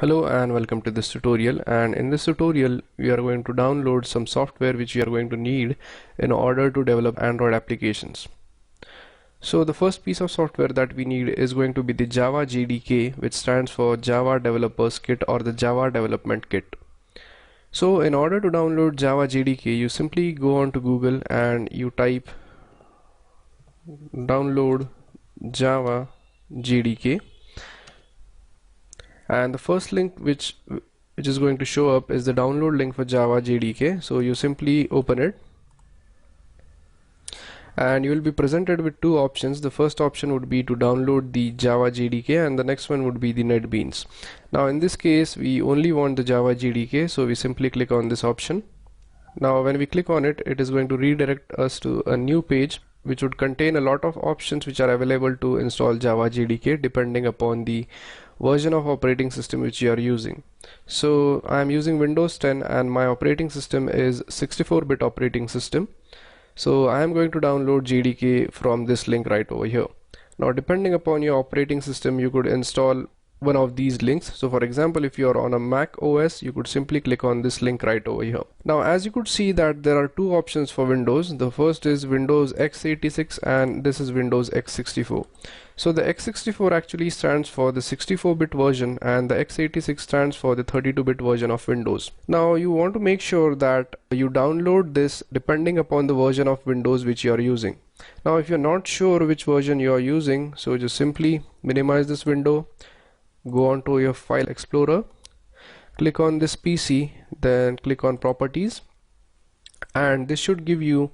Hello and welcome to this tutorial, and in this tutorial we are going to download some software which we are going to need in order to develop Android applications. So the first piece of software that we need is going to be the Java JDK, which stands for Java Developers Kit or the Java Development Kit. So in order to download Java JDK, you simply go on to Google and you type download Java JDK, and the first link which is going to show up is the download link for Java JDK. So you simply open it and you will be presented with two options. The first option would be to download the Java JDK and the next one would be the NetBeans. Now in this case we only want the Java JDK, so we simply click on this option. Now when we click on it, it is going to redirect us to a new page which would contain a lot of options which are available to install Java JDK depending upon the version of operating system which you are using. So I am using Windows 10 and my operating system is 64-bit operating system. So I am going to download JDK from this link right over here. Now depending upon your operating system, you could install one of these links. So for example, if you are on a Mac OS, you could simply click on this link right over here. Now as you could see that there are two options for Windows. The first is Windows x86 and this is Windows x64. So the x64 actually stands for the 64-bit version and the x86 stands for the 32-bit version of Windows. Now you want to make sure that you download this depending upon the version of Windows which you are using. Now if you're not sure which version you are using, so just simply minimize this window, go on to your file explorer, click on this PC, then click on properties, and this should give you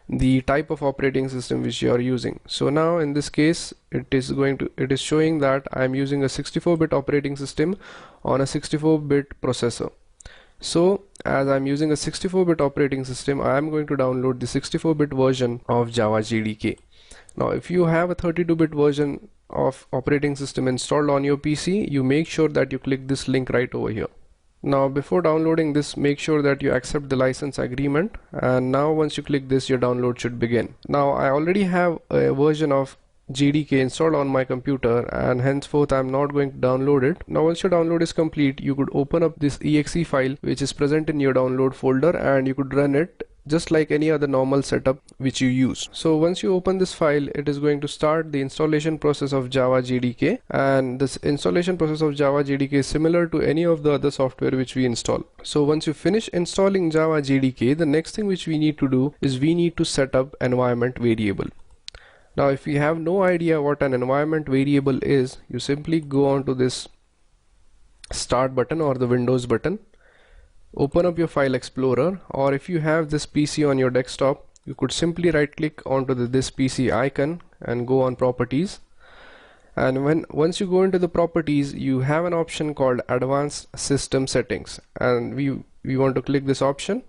the type of operating system which you are using. So now in this case it is showing that I am using a 64-bit operating system on a 64-bit processor. So as I'm using a 64-bit operating system, I am going to download the 64-bit version of Java JDK. Now if you have a 32-bit version of operating system installed on your PC, you make sure that you click this link right over here. Now before downloading this, make sure that you accept the license agreement, and now once you click this, your download should begin. Now I already have a version of JDK installed on my computer and henceforth I'm not going to download it. Now once your download is complete, you could open up this exe file which is present in your download folder and you could run it just like any other normal setup which you use. So once you open this file, it is going to start the installation process of Java JDK, and this installation process of Java JDK is similar to any of the other software which we install. So once you finish installing Java JDK, the next thing which we need to do is we need to set up environment variable. Now if you have no idea what an environment variable is, you simply go on to this start button or the Windows button, open up your file explorer, or if you have this PC on your desktop, you could simply right click onto this PC icon and go on properties, and once you go into the properties, you have an option called advanced system settings, and we want to click this option,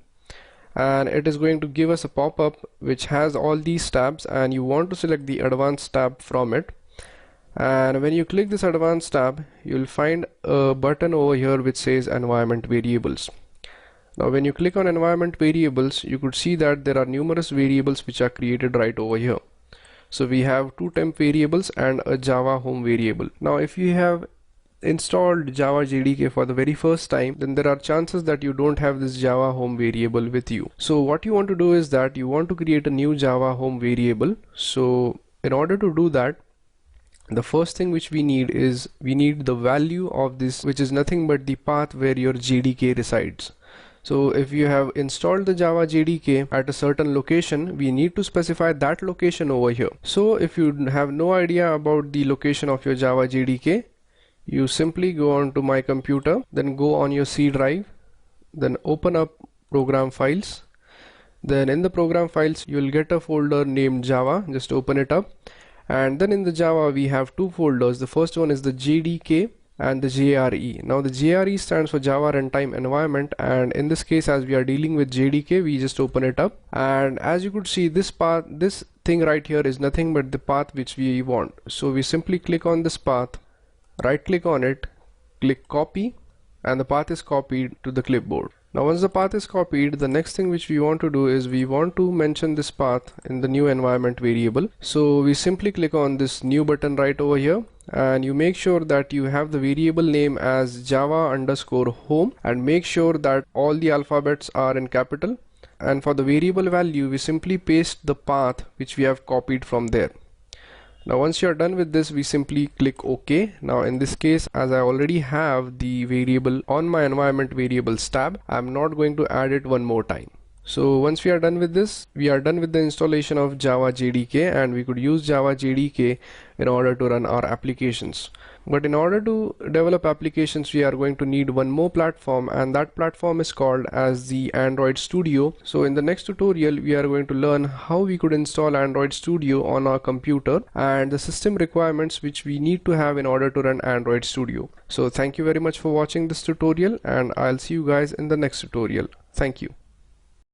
and it is going to give us a pop-up which has all these tabs, and you want to select the advanced tab from it. And when you click this advanced tab, you'll find a button over here which says environment variables. Now when you click on environment variables, you could see that there are numerous variables which are created right over here. So we have two temp variables and a Java home variable. Now if you have installed Java JDK for the very first time, then there are chances that you don't have this Java home variable with you. So what you want to do is that you want to create a new Java home variable. So in order to do that, the first thing which we need is we need the value of this, which is nothing but the path where your JDK resides. So if you have installed the Java JDK at a certain location, we need to specify that location over here. So if you have no idea about the location of your Java JDK, you simply go on to my computer, then go on your C drive, then open up program files. Then in the program files, you will get a folder named Java. Just open it up. And then in the Java, we have two folders. The first one is the JDK and the JRE. Now the JRE stands for Java Runtime Environment, and in this case, as we are dealing with JDK, we just open it up, and as you could see, this thing right here is nothing but the path which we want. So we simply click on this path, right click on it, click copy, and the path is copied to the clipboard. Now once the path is copied, the next thing which we want to do is we want to mention this path in the new environment variable. So we simply click on this new button right over here, and you make sure that you have the variable name as java_home, and make sure that all the alphabets are in capital. And for the variable value, we simply paste the path which we have copied from there. Now once you are done with this, we simply click OK. Now in this case, as I already have the variable on my environment variables tab, I'm not going to add it one more time. So once we are done with this, we are done with the installation of Java JDK, and we could use Java JDK in order to run our applications. But in order to develop applications, we are going to need one more platform, and that platform is called as the Android Studio. So in the next tutorial, we are going to learn how we could install Android Studio on our computer and the system requirements which we need to have in order to run Android Studio. So thank you very much for watching this tutorial, and I'll see you guys in the next tutorial. Thank you.